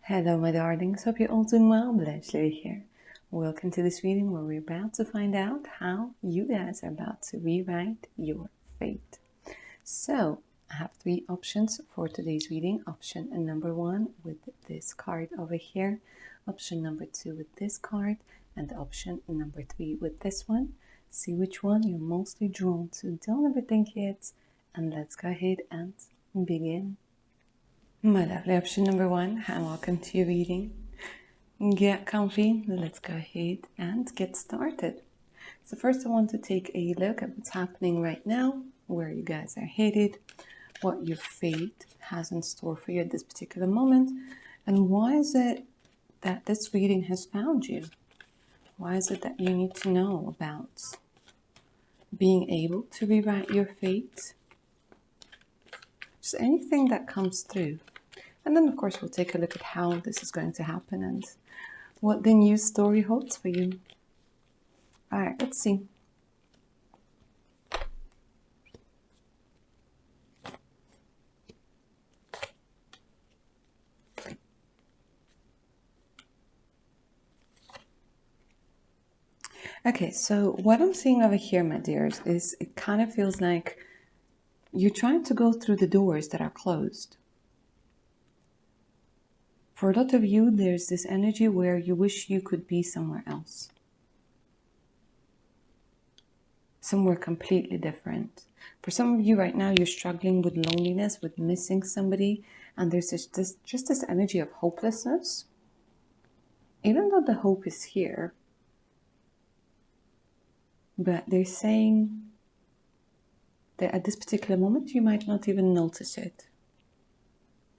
Hello my darlings, hope you're all doing well. Bletchley here. Welcome to this reading where we're about to find out how you guys are about to rewrite your fate. So, I have three options for today's reading. Option number 1 with this card over here, option number 2 with this card, and option number 3 with this one. See which one you're mostly drawn to. Don't overthink it, and let's go ahead and begin. My lovely option number 1, and welcome to your reading. Get comfy, let's go ahead and get started. So first I want to take a look at what's happening right now, where you guys are headed, what your fate has in store for you at this particular moment, and why is it that this reading has found you? Why is it that you need to know about being able to rewrite your fate? Just anything that comes through. And then, of course, we'll take a look at how this is going to happen and what the new story holds for you. All right, let's see. Okay, so what I'm seeing over here, my dears, is it kind of feels like you're trying to go through the doors that are closed. For a lot of you, there's this energy where you wish you could be somewhere else. Somewhere completely different. For some of you right now, you're struggling with loneliness, with missing somebody, and there's just this energy of hopelessness. Even though the hope is here, but they're saying that at this particular moment, you might not even notice it.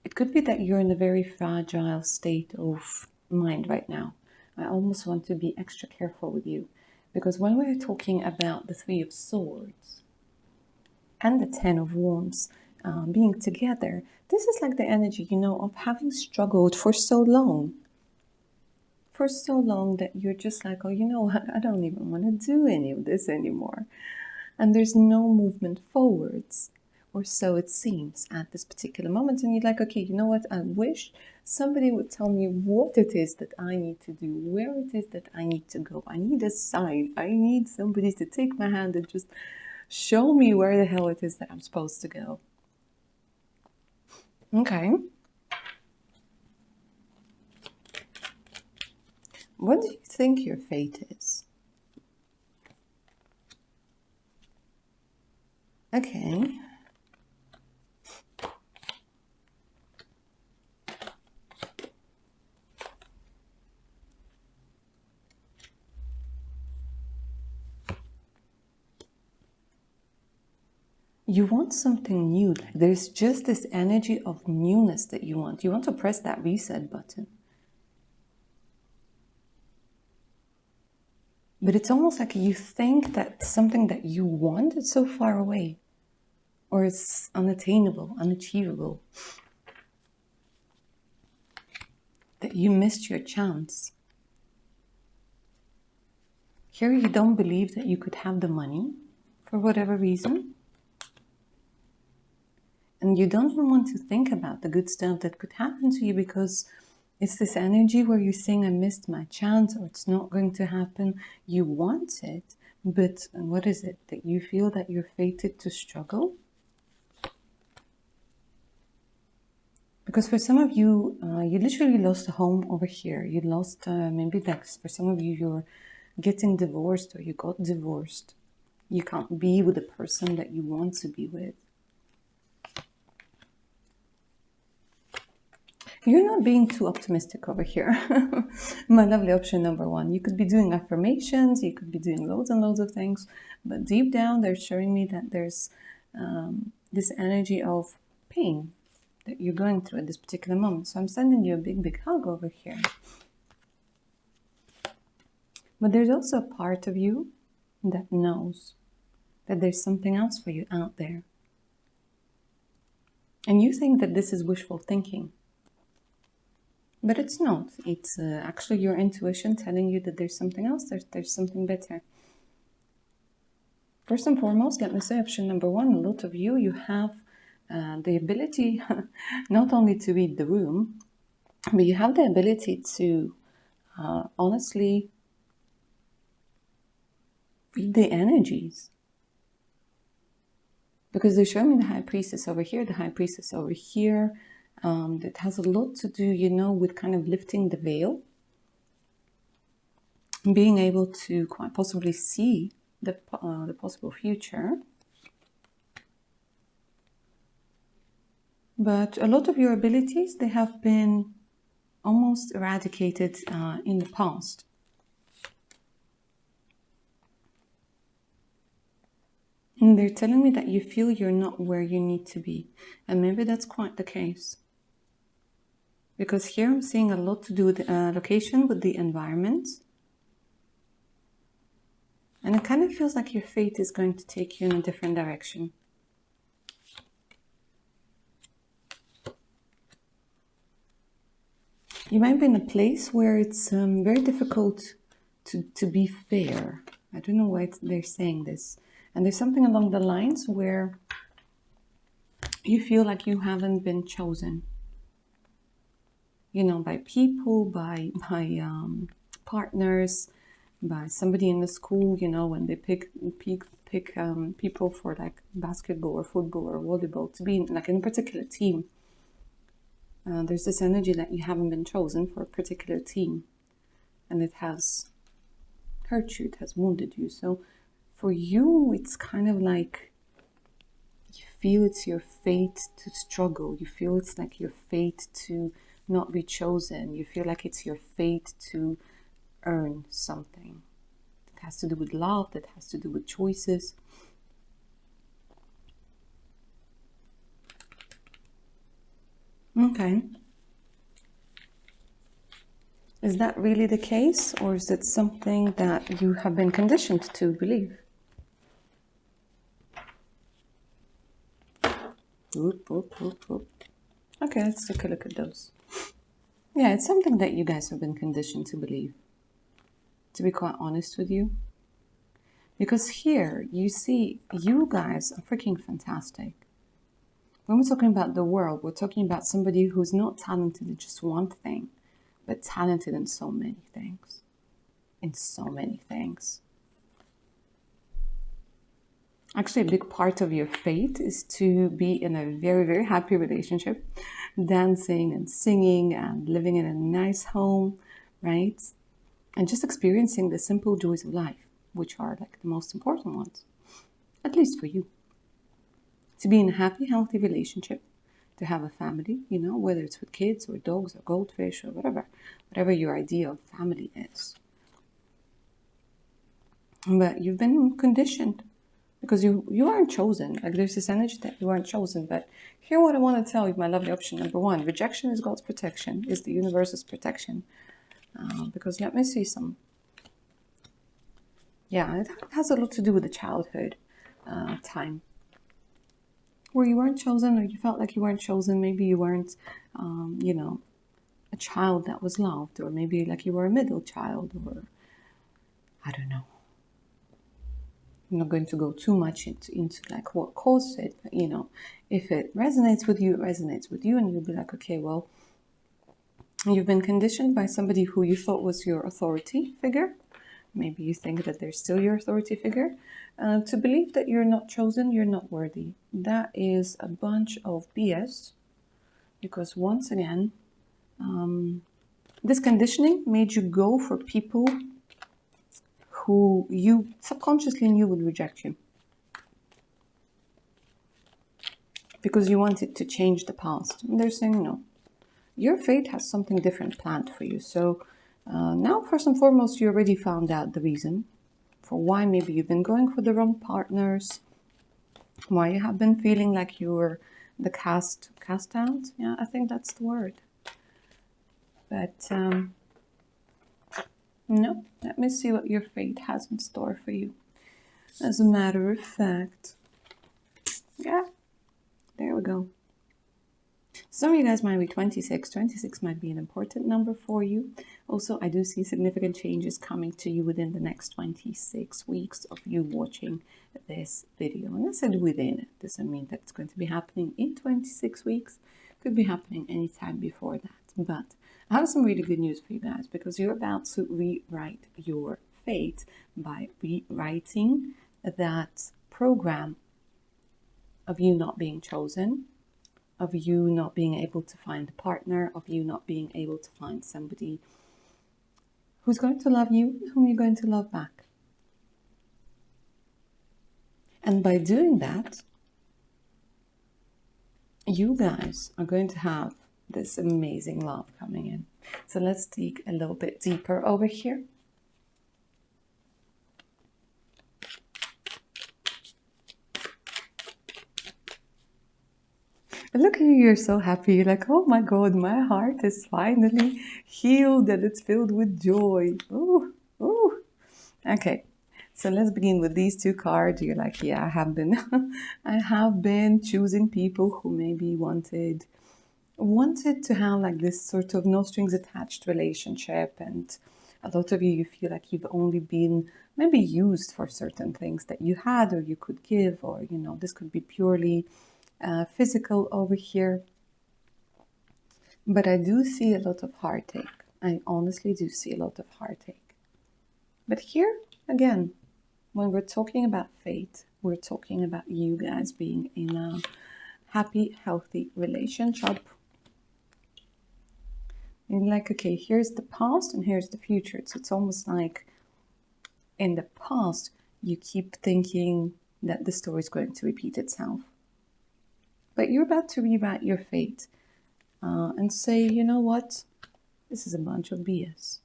It could be that you're in a very fragile state of mind right now. I almost want to be extra careful with you, because when we're talking about the Three of Swords and the Ten of Wands being together, this is like the energy, of having struggled for so long. For so long that you're just like, oh, you know what, I don't even want to do any of this anymore. And there's no movement forwards. Or so it seems at this particular moment. And you're like, okay, you know what? I wish somebody would tell me what it is that I need to do, where it is that I need to go. I need a sign. I need somebody to take my hand and just show me where the hell it is that I'm supposed to go. Okay. What do you think your fate is? Okay. You want something new. There's just this energy of newness that you want. You want to press that reset button. But it's almost like you think that something that you want is so far away. Or it's unattainable, unachievable. That you missed your chance. Here you don't believe that you could have the money for whatever reason. And you don't even want to think about the good stuff that could happen to you, because it's this energy where you're saying, I missed my chance, or it's not going to happen. You want it, but what is it? That you feel that you're fated to struggle? Because for some of you, you literally lost a home over here. You lost, maybe like for some of you, you're getting divorced or you got divorced. You can't be with the person that you want to be with. You're not being too optimistic over here. My lovely option number 1. You could be doing affirmations, you could be doing loads and loads of things, but deep down they're showing me that there's this energy of pain that you're going through at this particular moment. So I'm sending you a big, big hug over here. But there's also a part of you that knows that there's something else for you out there. And you think that this is wishful thinking. But it's not. It's actually your intuition telling you that there's something else, there's something better. First and foremost, let me say option number 1, a lot of you have the ability not only to read the room, But you have the ability to honestly read the energies. Because they're showing me the High Priestess over here, the High Priestess over here. That has a lot to do, you know, with kind of lifting the veil. And being able to quite possibly see the possible future. But a lot of your abilities, they have been almost eradicated in the past. And they're telling me that you feel you're not where you need to be. And maybe that's quite the case. Because here I'm seeing a lot to do with location, with the environment. And it kind of feels like your fate is going to take you in a different direction. You might be in a place where it's very difficult to be fair. I don't know why they're saying this. And there's something along the lines where you feel like you haven't been chosen. You know, by people, by partners, by somebody in the school, you know, when they pick people for like basketball or football or volleyball to be in, like in a particular team. There's this energy that you haven't been chosen for a particular team, and it has hurt you, it has wounded you. So for you, it's kind of like you feel it's your fate to struggle. You feel it's like your fate to not be chosen. You feel like it's your fate to earn something. It has to do with love, that has to do with choices. Okay. Is that really the case, or is it something that you have been conditioned to believe? Whoop, whoop, whoop, whoop. Okay, let's take a look at those. Yeah, it's something that you guys have been conditioned to believe, to be quite honest with you. Because here, you see, you guys are freaking fantastic. When we're talking about the world, we're talking about somebody who's not talented in just one thing, but talented in so many things. In so many things. Actually, a big part of your fate is to be in a very, very happy relationship, dancing and singing and living in a nice home, right? And just experiencing the simple joys of life, which are like the most important ones, at least for you. To be in a happy, healthy relationship, to have a family, you know, whether it's with kids or dogs or goldfish or whatever your idea of family is. But you've been conditioned because you aren't chosen. Like there's this energy that you aren't chosen. But here what I want to tell you, my lovely option number one, rejection is God's protection, is the universe's protection. Because let me see some. Yeah, it has a lot to do with the childhood time. Where you weren't chosen, or you felt like you weren't chosen. Maybe you weren't, you know, a child that was loved, or maybe like you were a middle child, or I don't know. I'm not going to go too much into like what caused it, but you know, if it resonates with you, it resonates with you, and you'll be like, okay, well, you've been conditioned by somebody who you thought was your authority figure. Maybe you think that they're still your authority figure. To believe that you're not chosen, you're not worthy. That is a bunch of BS. Because once again, this conditioning made you go for people who you subconsciously knew would reject you. Because you wanted to change the past. And they're saying no. Your fate has something different planned for you. So now, first and foremost, you already found out the reason for why maybe you've been going for the wrong partners, why you have been feeling like you were the cast out. Yeah, I think that's the word. But no, let me see what your fate has in store for you. As a matter of fact, yeah, there we go. Some of you guys might be 26. 26 might be an important number for you. Also, I do see significant changes coming to you within the next 26 weeks of you watching this video. And I said within. It doesn't mean that it's going to be happening in 26 weeks. It could be happening anytime before that. But I have some really good news for you guys, because you're about to rewrite your fate by rewriting that program of you not being chosen, of you not being able to find a partner, of you not being able to find somebody who's going to love you, whom you're going to love back. And by doing that, you guys are going to have this amazing love coming in. So let's dig a little bit deeper over here. And look at you, you're so happy. You're like, oh my God, my heart is finally healed and it's filled with joy. Ooh, ooh. Okay, so let's begin with these two cards. You're like, yeah, I have been I have been choosing people who maybe wanted to have like this sort of no strings attached relationship, and a lot of you feel like you've only been maybe used for certain things that you had or you could give, or this could be purely physical over here. But I do see a lot of heartache. I honestly do see a lot of heartache. But here again, when we're talking about fate, we're talking about you guys being in a happy, healthy relationship. And like, okay, here's the past and here's the future. So it's almost like in the past, you keep thinking that the story is going to repeat itself. But you're about to rewrite your fate and say, you know what? This is a bunch of BS.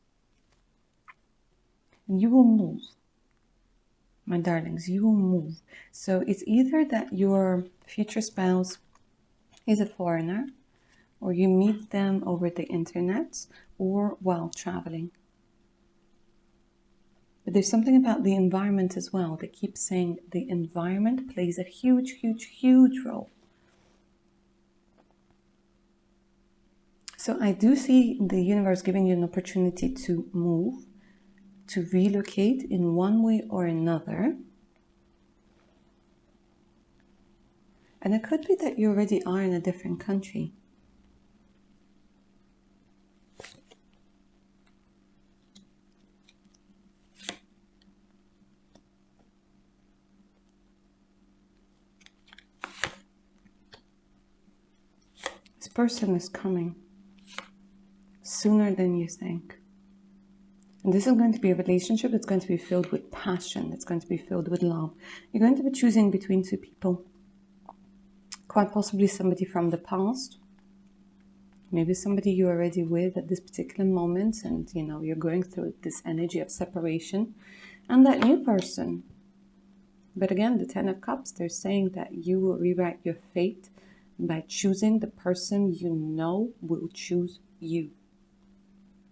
And you will move. My darlings, you will move. So it's either that your future spouse is a foreigner, or you meet them over the internet, or while traveling. But there's something about the environment as well. They keep saying the environment plays a huge, huge, huge role. So I do see the universe giving you an opportunity to move, to relocate in one way or another. And it could be that you already are in a different country. This person is coming sooner than you think. And this is going to be a relationship that's going to be filled with passion. It's going to be filled with love. You're going to be choosing between two people. Quite possibly somebody from the past. Maybe somebody you're already with at this particular moment, and you're going through this energy of separation. And that new person. But again, the Ten of Cups, they're saying that you will rewrite your fate by choosing the person you know will choose you.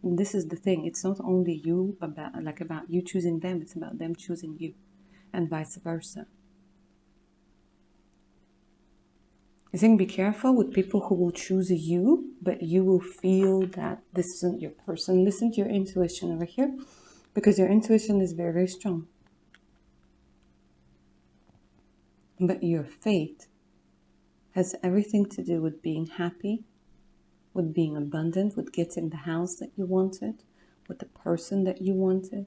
And this is the thing. It's not only you about you choosing them, it's about them choosing you, and vice versa. I think be careful with people who will choose you, but you will feel that this isn't your person. Listen to your intuition over here, because your intuition is very, very strong. But your fate has everything to do with being happy, with being abundant, with getting the house that you wanted, with the person that you wanted.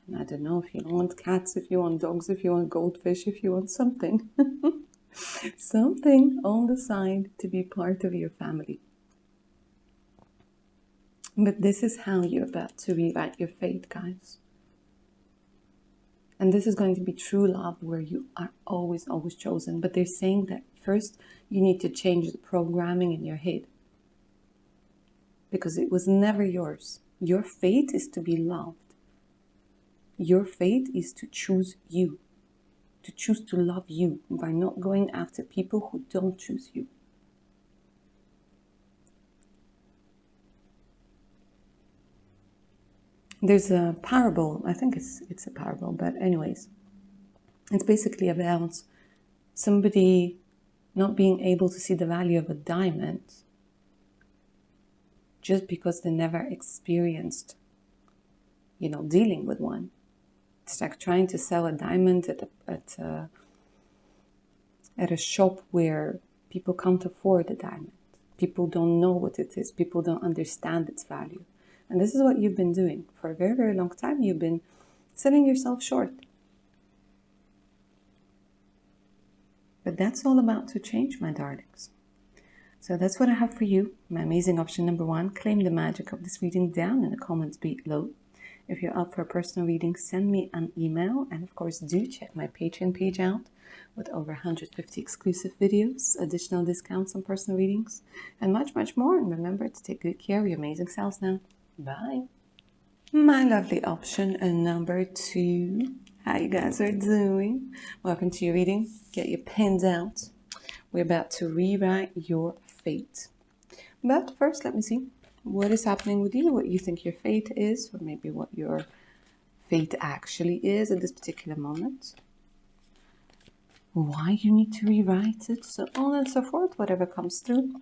And I don't know if you want cats, if you want dogs, if you want goldfish, if you want something. Something on the side to be part of your family. But this is how you're about to rewrite your fate, guys. And this is going to be true love, where you are always, always chosen. But they're saying that first you need to change the programming in your head, because it was never yours. Your fate is to be loved. Your fate is to choose you, to choose to love you by not going after people who don't choose you. There's a parable, I think it's a parable, but anyways, it's basically about somebody not being able to see the value of a diamond just because they never experienced, dealing with one. It's like trying to sell a diamond at a shop where people can't afford a diamond. People don't know what it is. People don't understand its value. And this is what you've been doing for a very, very long time. You've been selling yourself short. But that's all about to change, my darlings. So that's what I have for you. My amazing option number 1. Claim the magic of this reading down in the comments below. If you're up for a personal reading, send me an email. And of course, do check my Patreon page out with over 150 exclusive videos, additional discounts on personal readings, and much, much more. And remember to take good care of your amazing selves now. Bye. My lovely option number 2. How you guys are doing? Welcome to your reading. Get your pens out. We're about to rewrite your fate. But first, let me see what is happening with you, what you think your fate is, or maybe what your fate actually is at this particular moment. Why you need to rewrite it, so on and so forth, whatever comes through.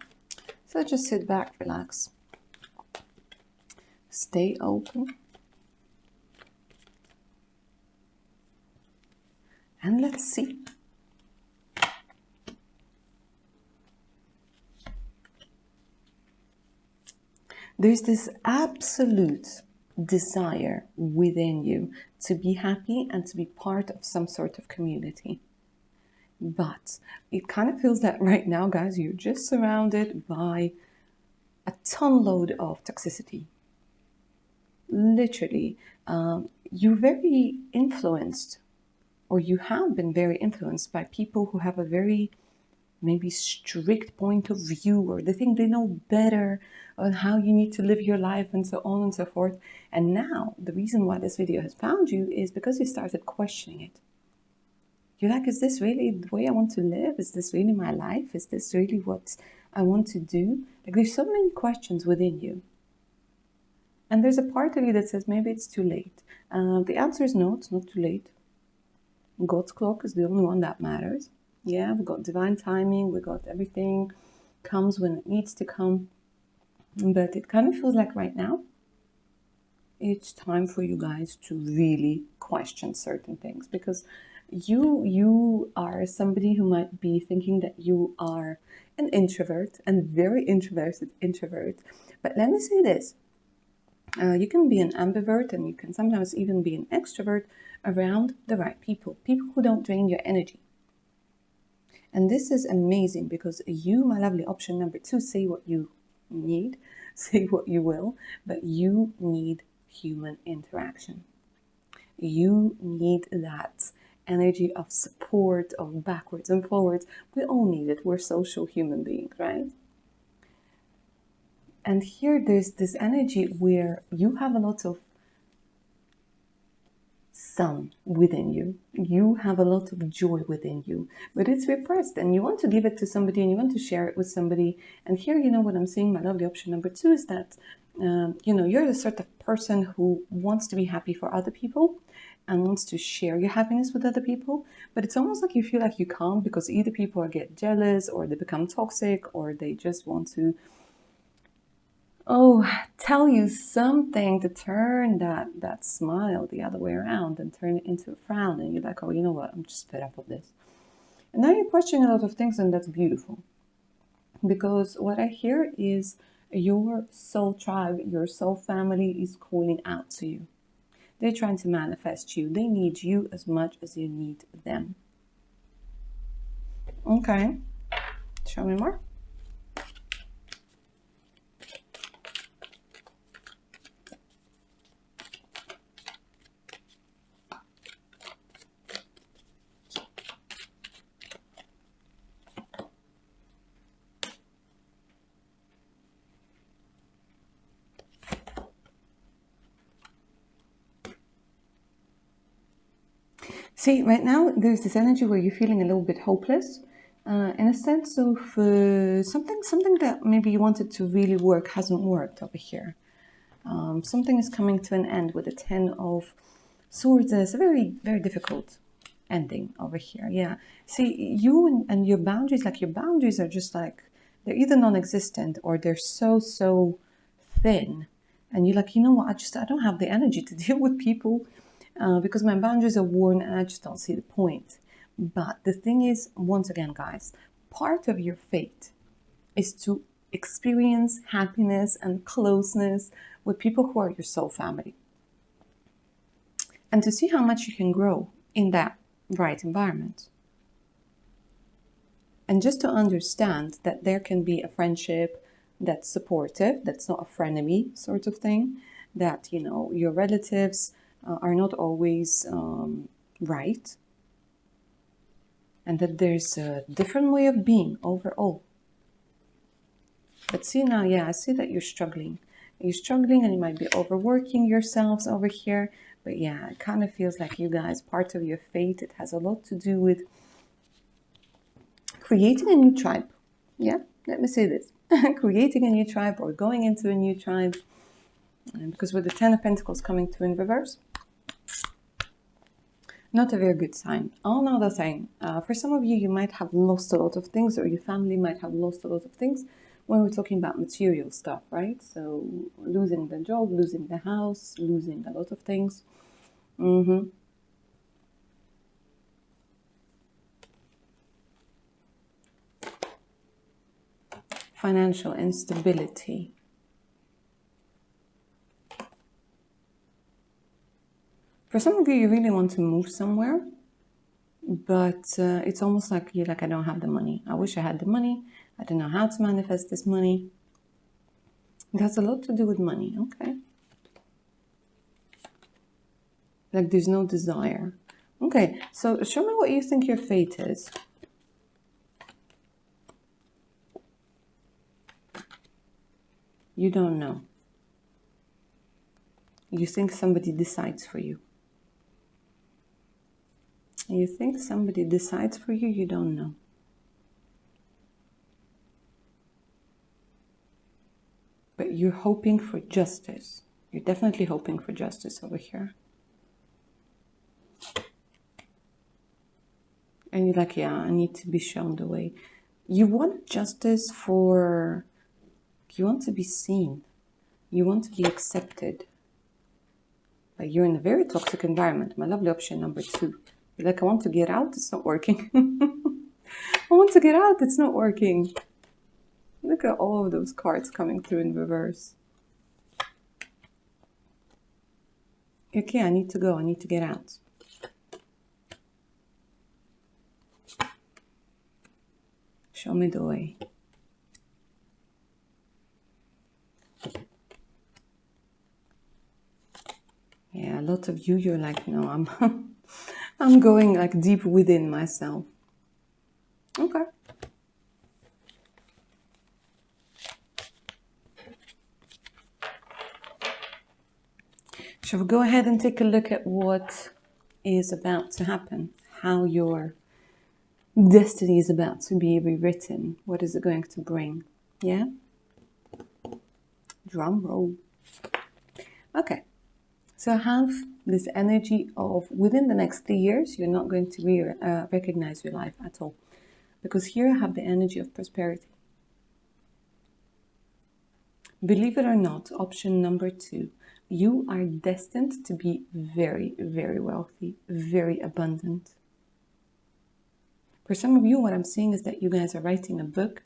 So just sit back, relax. Stay open. And let's see. There's this absolute desire within you to be happy and to be part of some sort of community. But it kind of feels that right now, guys, you're just surrounded by a ton load of toxicity. Literally, you're very influenced, or you have been very influenced by people who have a very maybe strict point of view, or they think they know better on how you need to live your life and so on and so forth. And now the reason why this video has found you is because you started questioning it. You're like, is this really the way I want to live? Is this really my life? Is this really what I want to do? Like, there's so many questions within you. And there's a part of you that says maybe it's too late. The answer is no, it's not too late. God's clock is the only one that matters. Yeah, we got divine timing, we got everything comes when it needs to come. But it kind of feels like right now, it's time for you guys to really question certain things, because you are somebody who might be thinking that you are an introvert, and very introverted introvert. But let me say this. You can be an ambivert, and you can sometimes even be an extrovert around the right people. People who don't drain your energy. And this is amazing, because you, my lovely option number 2, say what you need, say what you will, but you need human interaction. You need that energy of support, of backwards and forwards. We all need it. We're social human beings, right? And here there's this energy where you have a lot of sun within you. You have a lot of joy within you, but it's repressed, and you want to give it to somebody, and you want to share it with somebody. And here, you know what I'm saying, my lovely option number 2 is that, you're the sort of person who wants to be happy for other people and wants to share your happiness with other people. But it's almost like you feel like you can't, because either people get jealous, or they become toxic, or they just want to tell you something to turn that smile the other way around and turn it into a frown. And you're like, oh, you know what? I'm just fed up with this. And now you're questioning a lot of things, and that's beautiful. Because what I hear is your soul tribe, your soul family is calling out to you. They're trying to manifest you. They need you as much as you need them. Okay. Show me more. See, right now, there's this energy where you're feeling a little bit hopeless, in a sense of something that maybe you wanted to really work hasn't worked over here. Something is coming to an end with the 10 of Swords. It's a very, very difficult ending over here. Yeah. See, you and your boundaries, like your boundaries are just like, they're either non-existent or they're so thin. And you're like, you know what, I don't have the energy to deal with people because my boundaries are worn and I just don't see the point. But the thing is, once again, guys, part of your fate is to experience happiness and closeness with people who are your soul family. And to see how much you can grow in that right environment. And just to understand that there can be a friendship that's supportive, that's not a frenemy sort of thing, that, you know, your relatives are not always right, and that there's a different way of being overall. But see now, yeah, I see that you're struggling. You're struggling and you might be overworking yourselves over here. But yeah, it kind of feels like you guys, part of your fate, it has a lot to do with creating a new tribe. Yeah, let me say this. Creating a new tribe or going into a new tribe. Because with the Ten of Pentacles coming through in reverse, not a very good sign. Another thing, for some of you, you might have lost a lot of things, or your family might have lost a lot of things when we're talking about material stuff, right? So losing the job, losing the house, losing a lot of things. Financial instability. For some of you, you really want to move somewhere, but it's almost like you're like, I don't have the money. I wish I had the money. I don't know how to manifest this money. It has a lot to do with money, okay? Like there's no desire. Okay, so show me what you think your fate is. You don't know. You think somebody decides for you. You think somebody decides for you, you don't know. But you're hoping for justice. You're definitely hoping for justice over here. And you're like, yeah, I need to be shown the way. You want justice for... You want to be seen. You want to be accepted. Like you're in a very toxic environment. My lovely option number 2. You're like, I want to get out. It's not working. I want to get out. It's not working. Look at all of those cards coming through in reverse. Okay, I need to go. I need to get out. Show me the way. Yeah, a lot of you, you're like, no, I'm going like deep within myself. Okay. Shall we go ahead and take a look at what is about to happen? How your destiny is about to be rewritten? What is it going to bring? Yeah? Drum roll. Okay. So I have this energy of within the next 3 years, you're not going to recognize your life at all. Because here I have the energy of prosperity. Believe it or not, option number 2, you are destined to be very, very wealthy, very abundant. For some of you, what I'm seeing is that you guys are writing a book.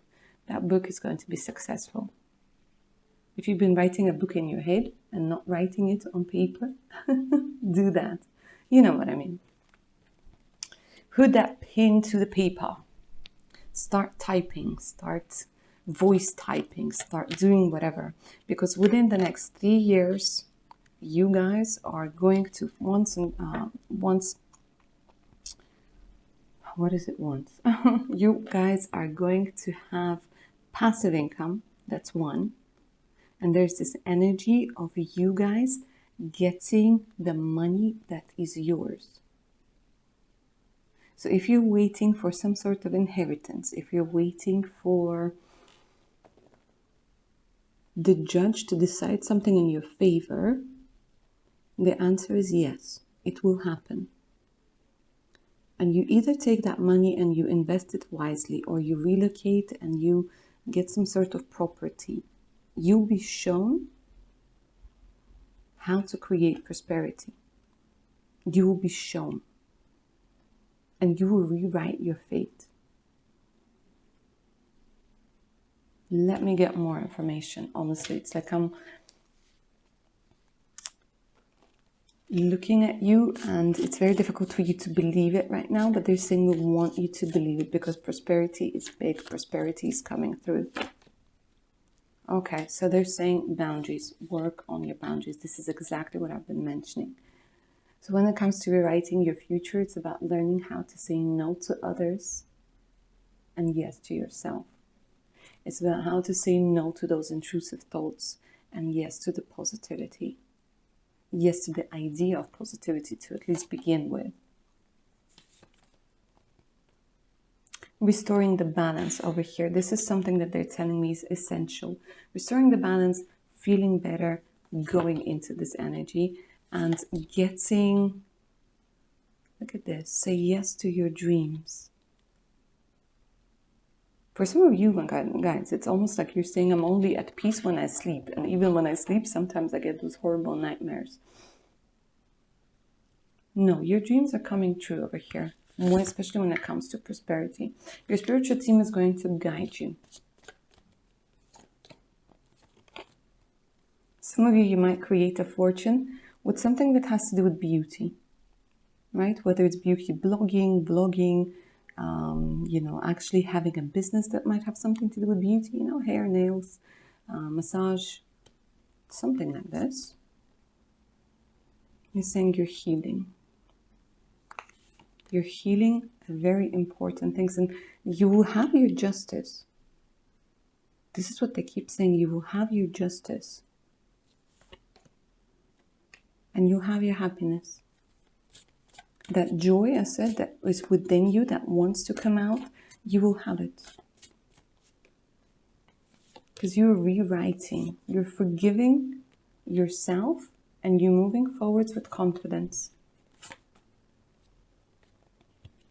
That book is going to be successful. If you've been writing a book in your head and not writing it on paper, do that. You know what I mean. Put that pen to the paper. Start typing, start voice typing, start doing whatever. Because within the next 3 years, you guys are going to you guys are going to have passive income. That's one. And there's this energy of you guys getting the money that is yours. So if you're waiting for some sort of inheritance, if you're waiting for the judge to decide something in your favor, the answer is yes, it will happen. And you either take that money and you invest it wisely, or you relocate and you get some sort of property. You'll be shown how to create prosperity. You will be shown. And you will rewrite your fate. Let me get more information. Honestly, it's like I'm looking at you and it's very difficult for you to believe it right now, but they're saying we want you to believe it because prosperity is big. Prosperity is coming through. Okay, so they're saying boundaries. Work on your boundaries. This is exactly what I've been mentioning. So when it comes to rewriting your future, it's about learning how to say no to others and yes to yourself. It's about how to say no to those intrusive thoughts and yes to the positivity. Yes to the idea of positivity to at least begin with. Restoring the balance over here. This is something that they're telling me is essential. Restoring the balance, feeling better, going into this energy and getting, look at this, say yes to your dreams. For some of you guys, it's almost like you're saying, I'm only at peace when I sleep. And even when I sleep, sometimes I get those horrible nightmares. No, your dreams are coming true over here. More especially when it comes to prosperity. Your spiritual team is going to guide you. Some of you might create a fortune with something that has to do with beauty. Right? Whether it's beauty blogging, vlogging, actually having a business that might have something to do with beauty, hair, nails, massage, something like this. You're saying you're healing. You're healing very important things and you will have your justice. This is what they keep saying. You will have your justice. And you'll have your happiness. That joy, I said, that is within you, that wants to come out, you will have it. Because you're rewriting, you're forgiving yourself, and you're moving forwards with confidence.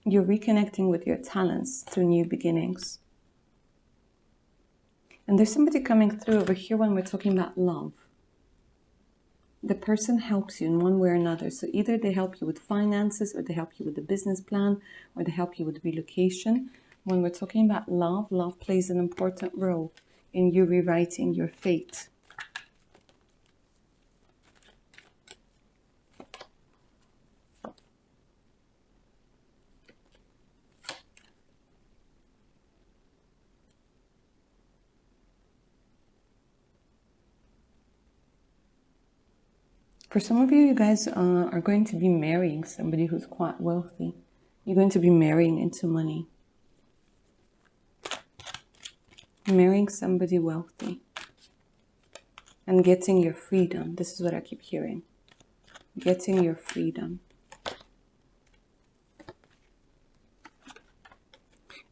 You're reconnecting with your talents through new beginnings. And there's somebody coming through over here when we're talking about love. The person helps you in one way or another. So either they help you with finances, or they help you with the business plan, or they help you with relocation. When we're talking about love, love plays an important role in you rewriting your fate. For some of you, you guys are going to be marrying somebody who's quite wealthy. You're going to be marrying into money. Marrying somebody wealthy. And getting your freedom. This is what I keep hearing. Getting your freedom.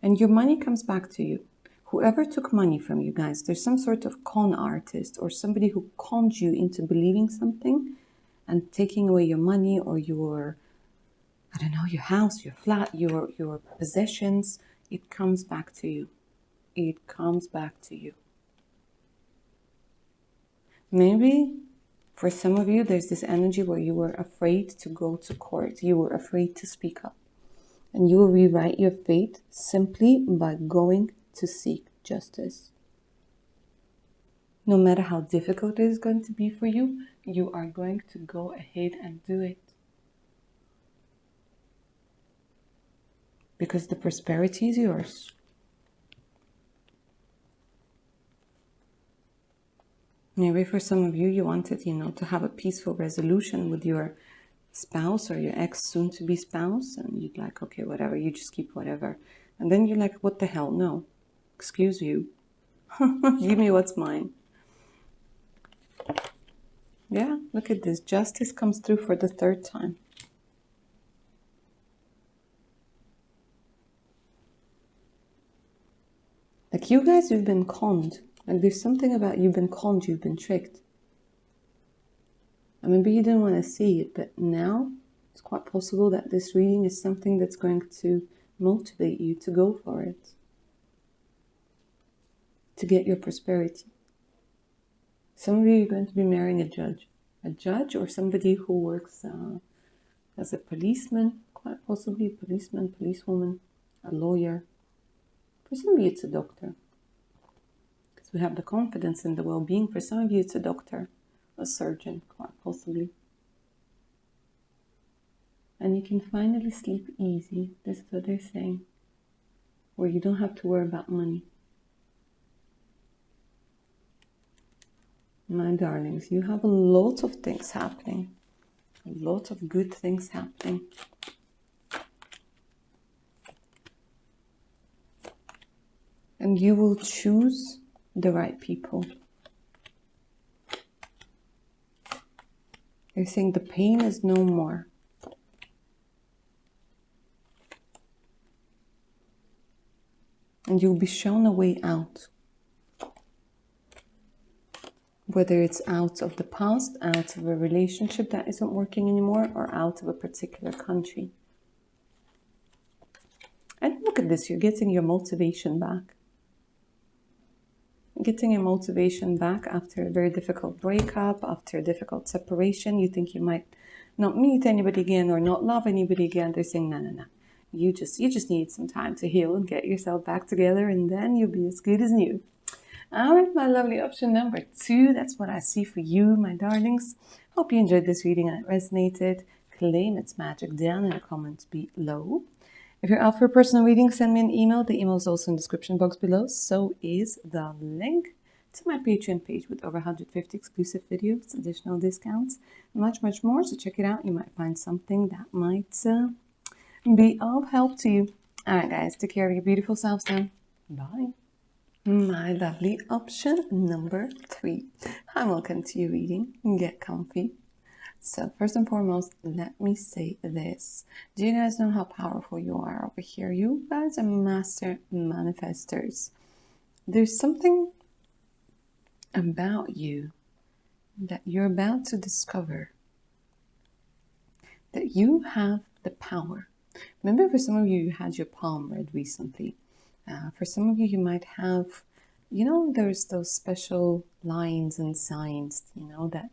And your money comes back to you. Whoever took money from you guys, there's some sort of con artist or somebody who conned you into believing something and taking away your money or your, your house, your flat, your possessions. It comes back to you. It comes back to you. Maybe for some of you, there's this energy where you were afraid to go to court. You were afraid to speak up. And you will rewrite your fate simply by going to seek justice. No matter how difficult it is going to be for you, you are going to go ahead and do it. Because the prosperity is yours. Maybe for some of you, you wanted, to have a peaceful resolution with your spouse or your ex soon-to-be spouse. And you'd like, okay, whatever, you just keep whatever. And then you're like, what the hell? No. Excuse you. Give me what's mine. Yeah, look at this. Justice comes through for the third time. Like you guys, you've been conned. Like there's something about you've been conned, you've been tricked. And maybe you didn't want to see it, but now it's quite possible that this reading is something that's going to motivate you to go for it. To get your prosperity. Some of you are going to be marrying a judge or somebody who works as a policeman, quite possibly a policeman, policewoman, a lawyer. For some of you, it's a doctor. Because to have the confidence in the well-being. For some of you, it's a doctor, a surgeon, quite possibly. And you can finally sleep easy. This is what they're saying. Where you don't have to worry about money. My darlings, you have a lot of things happening. A lot of good things happening. And you will choose the right people. They're saying the pain is no more. And you'll be shown a way out. Whether it's out of the past, out of a relationship that isn't working anymore, or out of a particular country. And look at this, you're getting your motivation back. Getting your motivation back after a very difficult breakup, after a difficult separation. You think you might not meet anybody again or not love anybody again. They're saying, no. You just need some time to heal and get yourself back together, and then you'll be as good as new. All right, my lovely option number 2. That's what I see for you, my darlings. Hope you enjoyed this reading and it resonated. Claim its magic down in the comments below. If you're out for a personal reading, send me an email. The email is also in the description box below. So is the link to my Patreon page with over 150 exclusive videos, additional discounts, much more. So check it out. You might find something that might be of help to you. All right, guys, take care of your beautiful selves now. Bye. My lovely option number 3. Hi, welcome to your reading. Get comfy. So first and foremost, let me say this. Do you guys know how powerful you are over here? You guys are master manifestors. There's something about you that you're about to discover. That you have the power. Remember, for some of you, you had your palm read recently. For some of you, you might have, there's those special lines and signs, that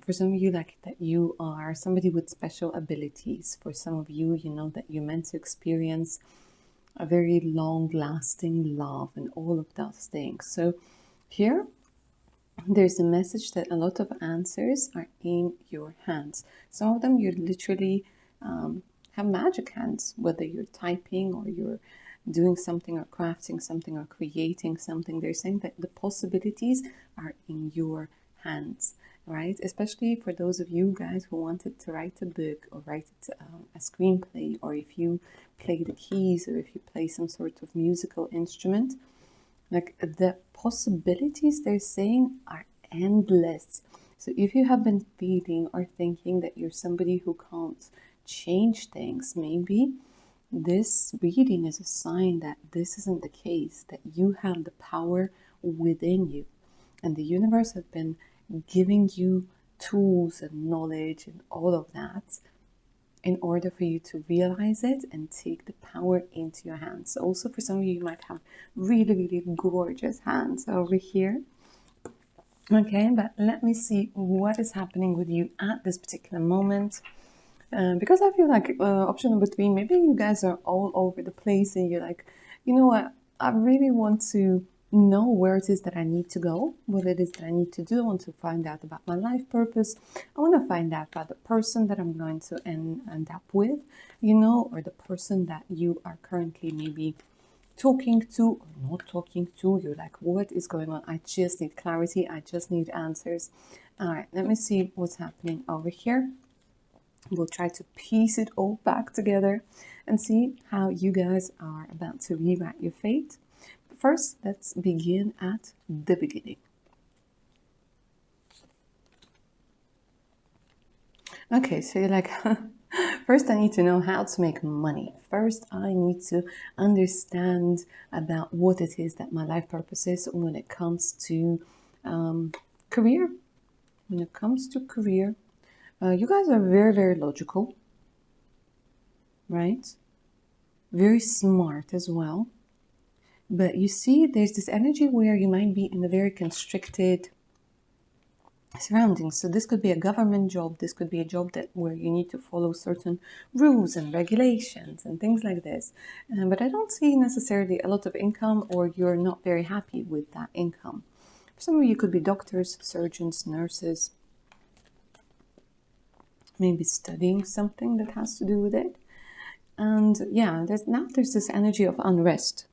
for some of you, like that you are somebody with special abilities. For some of you, that you're meant to experience a very long-lasting love and all of those things. So here, there's a message that a lot of answers are in your hands. Some of them you literally have magic hands, whether you're typing or you're doing something or crafting something or creating something. They're saying that the possibilities are in your hands, right? Especially for those of you guys who wanted to write a book or write a screenplay, or if you play the keys, or if you play some sort of musical instrument. Like, the possibilities, they're saying, are endless. So if you have been feeling or thinking that you're somebody who can't change things, maybe this reading is a sign that this isn't the case, that you have the power within you. And the universe has been giving you tools and knowledge and all of that in order for you to realize it and take the power into your hands. Also, for some of you, you might have really gorgeous hands over here. Okay, but let me see what is happening with you at this particular moment. Because I feel like option number 3, maybe you guys are all over the place and you're like, you know what, I really want to know where it is that I need to go, what it is that I need to do. I want to find out about my life purpose. I want to find out about the person that I'm going to end up with, or the person that you are currently maybe talking to or not talking to. You're like, what is going on? I just need clarity. I just need answers. All right, let me see what's happening over here. We'll try to piece it all back together and see how you guys are about to rewrite your fate. But first, let's begin at the beginning. Okay, so you're like, first I need to know how to make money. First, I need to understand about what it is that my life purpose is when it comes to career. When it comes to career, you guys are very logical, right? Very smart as well. But you see, there's this energy where you might be in a very constricted surroundings. So this could be a government job, this could be a job that where you need to follow certain rules and regulations and things like this. But I don't see necessarily a lot of income, or you're not very happy with that income. For some of you, could be doctors, surgeons, nurses, maybe studying something that has to do with it. And yeah, there's this energy of unrest.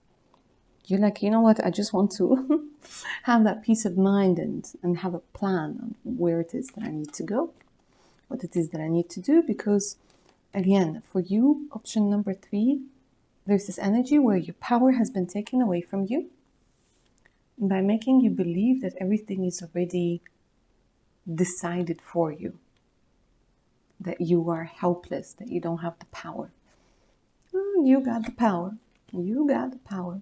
You're like, you know what, I just want to have that peace of mind and have a plan on where it is that I need to go, what it is that I need to do. Because again, for you, option number 3, there's this energy where your power has been taken away from you by making you believe that everything is already decided for you, that you are helpless, that you don't have the power. Oh, you got the power. You got the power.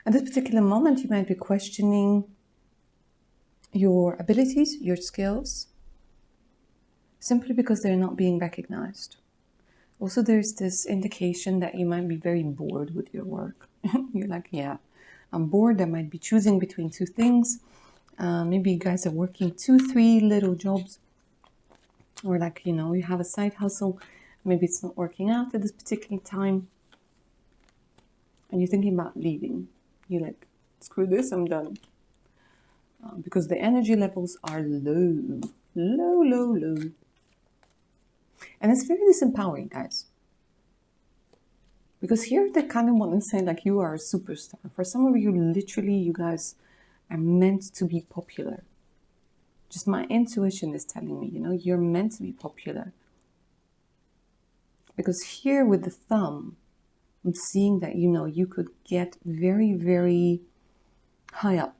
At this particular moment, you might be questioning your abilities, your skills, simply because they're not being recognized. Also, there's this indication that you might be very bored with your work. You're like, yeah, I'm bored. I might be choosing between 2 things. Maybe you guys are working 2, 3 little jobs. Or like, you have a side hustle. Maybe it's not working out at this particular time. And you're thinking about leaving. You're like, screw this, I'm done. Because the energy levels are low. Low, low, low. And it's very disempowering, guys. Because here they kind of want to say like you are a superstar. For some of you, literally, you guys are meant to be popular. Just my intuition is telling me, you're meant to be popular. Because here with the thumb, I'm seeing that, you could get very, very high up.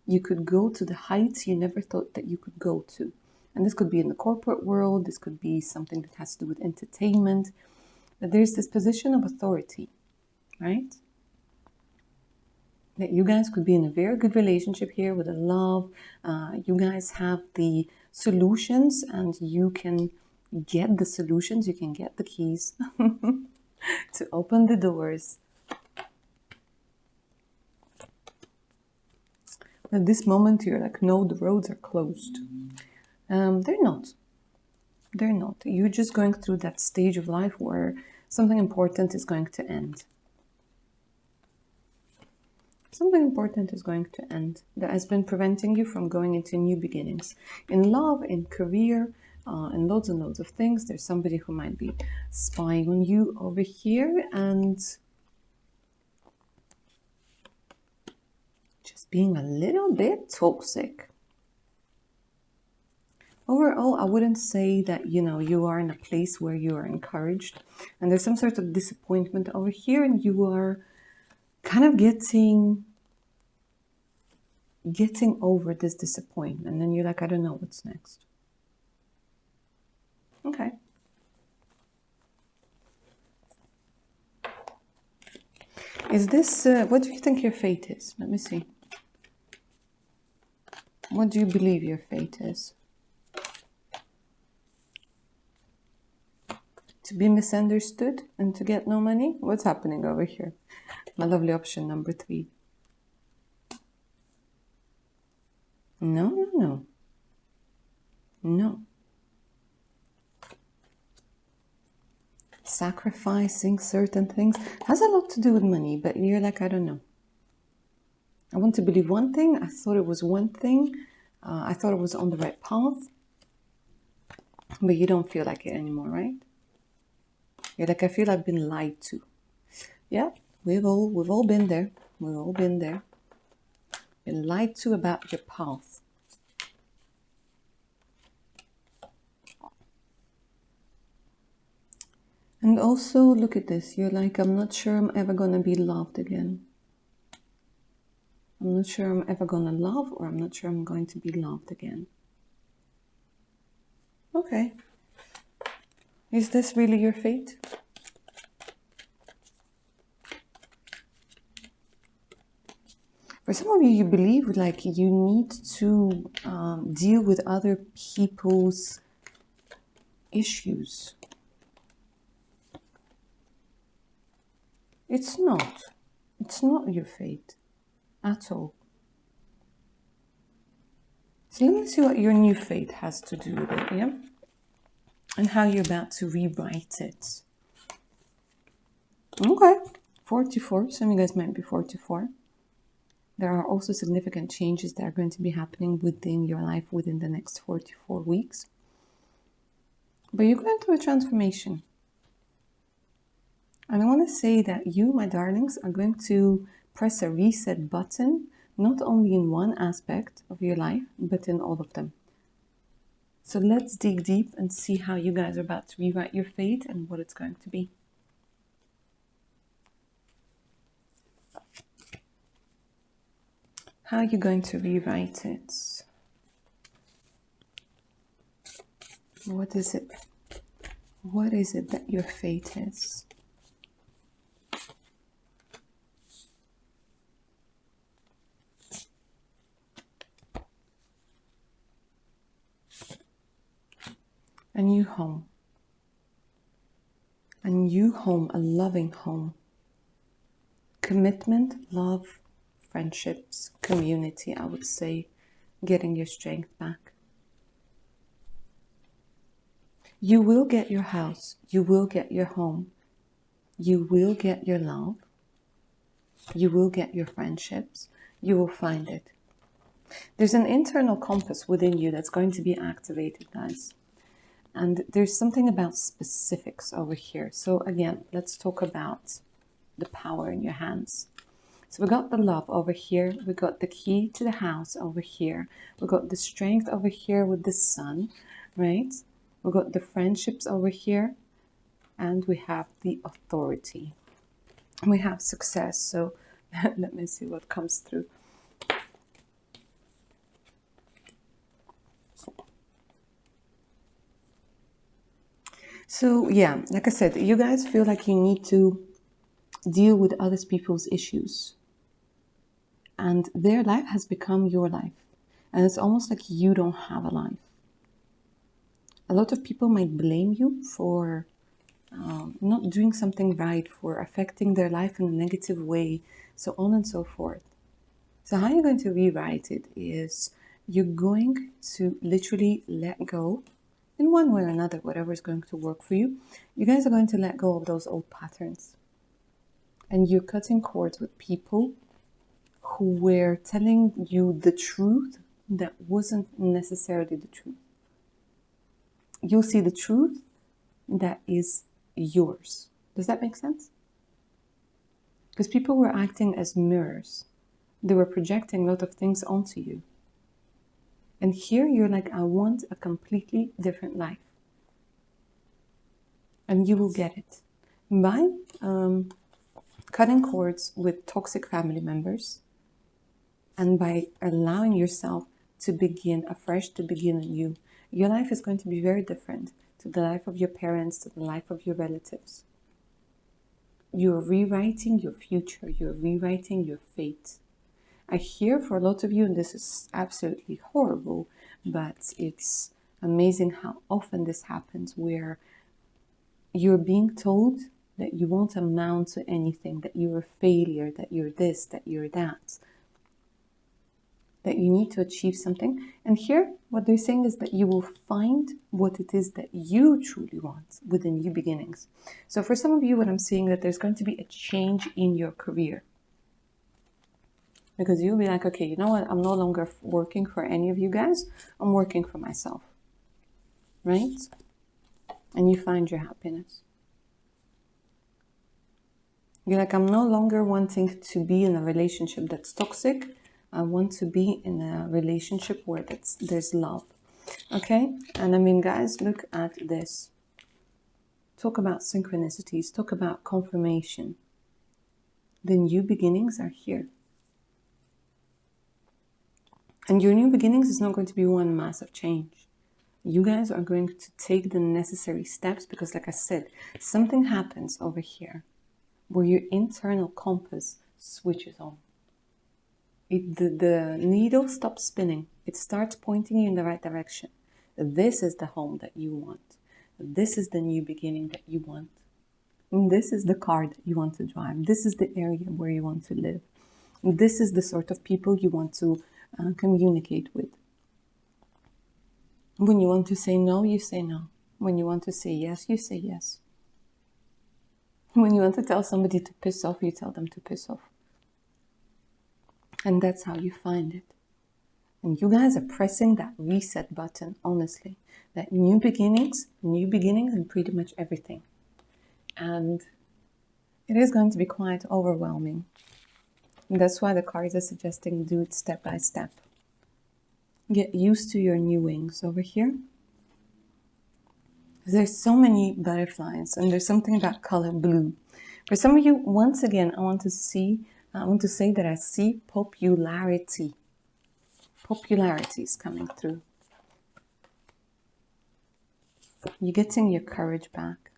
You could go to the heights you never thought that you could go to. And this could be in the corporate world. This could be something that has to do with entertainment. But there's this position of authority, right? That you guys could be in a very good relationship here with a love. You guys have the solutions and you can get the solutions. You can get the keys to open the doors. At this moment, you're like, no, the roads are closed. They're not. They're not. You're just going through that stage of life where something important is going to end. Something important is going to end that has been preventing you from going into new beginnings. In love, in career, and loads and loads of things. There's somebody who might be spying on you over here and just being a little bit toxic. Overall, I wouldn't say that, you are in a place where you are encouraged. And there's some sort of disappointment over here and you are kind of getting over this disappointment. And then you're like, I don't know what's next. Okay. Is this, what do you think your fate is? Let me see. What do you believe your fate is? To be misunderstood and to get no money? What's happening over here? My lovely option number 3. No, no, no. No. Sacrificing certain things has a lot to do with money, but you're like, I don't know. I want to believe one thing. I thought it was one thing. I thought it was on the right path. But you don't feel like it anymore, right? You're like, I feel I've been lied to. Yeah, we've all been there. We've all been there. Been lied to about your path. And also, look at this. You're like, I'm not sure I'm ever going to be loved again. I'm not sure I'm ever going to love, or I'm not sure I'm going to be loved again. Okay. Is this really your fate? For some of you, you believe like you need to deal with other people's issues. It's not. It's not your fate at all. So let me see what your new fate has to do with it, yeah? And how you're about to rewrite it. Okay, 44. Some of you guys might be 44. There are also significant changes that are going to be happening within your life within the next 44 weeks. But you're going through a transformation. And I want to say that you, my darlings, are going to press a reset button, not only in one aspect of your life, but in all of them. So let's dig deep and see how you guys are about to rewrite your fate and what it's going to be. How are you going to rewrite it? What is it? What is it that your fate is? A new home. A new home, a loving home. Commitment, love, friendships, community, I would say, getting your strength back. You will get your house. You will get your home. You will get your love. You will get your friendships. You will find it. There's an internal compass within you that's going to be activated, guys. And there's something about specifics over here. So again, let's talk about the power in your hands. So we got the love over here. We got the key to the house over here. We got the strength over here with the sun, right? We got the friendships over here. And we have the authority. We have success. So let me see what comes through. So yeah, like I said, you guys feel like you need to deal with other people's issues. And their life has become your life. And it's almost like you don't have a life. A lot of people might blame you for not doing something right, for affecting their life in a negative way, so on and so forth. So how you're going to rewrite it is you're going to literally let go in one way or another, whatever is going to work for you. You guys are going to let go of those old patterns. And you're cutting cords with people who were telling you the truth that wasn't necessarily the truth. You'll see the truth that is yours. Does that make sense? Because people were acting as mirrors. They were projecting a lot of things onto you. And here you're like, I want a completely different life. And you will get it by cutting cords with toxic family members and by allowing yourself to begin afresh, to begin anew. Your life is going to be very different to the life of your parents, to the life of your relatives. You're rewriting your future. You're rewriting your fate. I hear for a lot of you, and this is absolutely horrible, but it's amazing how often this happens, where you're being told that you won't amount to anything, that you're a failure, that you're this, that you're that, that you need to achieve something. And here, what they're saying is that you will find what it is that you truly want with the new beginnings. So for some of you, what I'm seeing, that there's going to be a change in your career. Because you'll be like, okay, you know what? I'm no longer working for any of you guys. I'm working for myself. Right? And you find your happiness. You're like, I'm no longer wanting to be in a relationship that's toxic. I want to be in a relationship where there's love. Okay? And I mean, guys, look at this. Talk about synchronicities. Talk about confirmation. The new beginnings are here. And your new beginnings is not going to be one massive change. You guys are going to take the necessary steps because, like I said, something happens over here where your internal compass switches on. The needle stops spinning. It starts pointing you in the right direction. This is the home that you want. This is the new beginning that you want. And this is the car that you want to drive. This is the area where you want to live. And this is the sort of people you want to communicate with. When you want to say no, you say no. When you want to say yes, you say yes. When you want to tell somebody to piss off, you tell them to piss off. And that's how you find it. And you guys are pressing that reset button, honestly. That new beginnings in pretty much everything. And it is going to be quite overwhelming. And that's why the cards are suggesting do it step by step. Get used to your new wings over here. There's so many butterflies, and there's something about color blue. For some of you, once again, I want to say that I see popularity. Popularity is coming through. You're getting your courage back.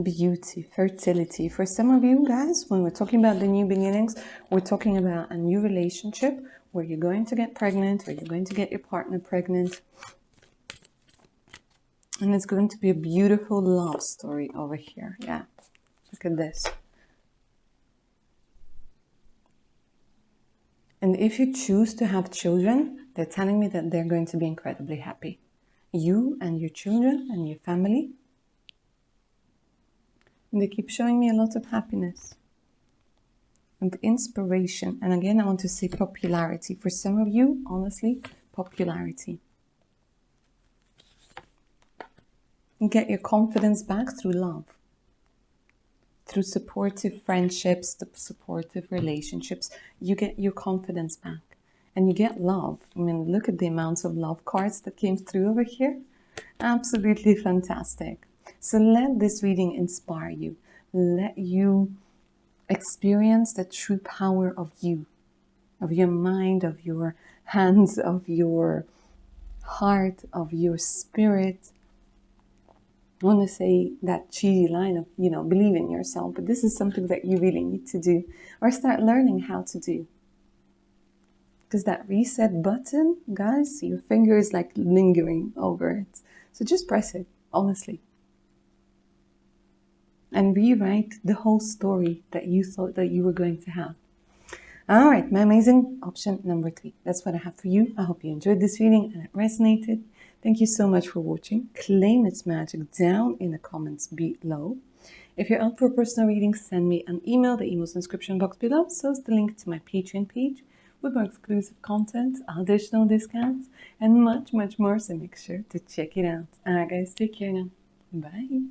Beauty, fertility. For some of you guys, when we're talking about the new beginnings, we're talking about a new relationship where you're going to get pregnant, or you're going to get your partner pregnant. And it's going to be a beautiful love story over here. Yeah, look at this. And if you choose to have children, they're telling me that they're going to be incredibly happy. You and your children and your family. And they keep showing me a lot of happiness and inspiration. And again, I want to say popularity. For some of you, honestly, popularity. And get your confidence back through love. Through supportive friendships, supportive relationships, you get your confidence back. And you get love. I mean, look at the amounts of love cards that came through over here. Absolutely fantastic. So let this reading inspire you. Let you experience the true power of you, of your mind, of your hands, of your heart, of your spirit. I want to say that cheesy line of, believe in yourself, but this is something that you really need to do, or start learning how to do. Because that reset button, guys, your finger is like lingering over it. So just press it, honestly. And rewrite the whole story that you thought that you were going to have. All right, my amazing option number 3. That's what I have for you. I hope you enjoyed this reading and it resonated. Thank you so much for watching. Claim its magic down in the comments below. If you're up for a personal reading, send me an email. The email's in the description box below. So is the link to my Patreon page with more exclusive content, additional discounts, and much, much more. So make sure to check it out. All right, guys, take care now. Bye.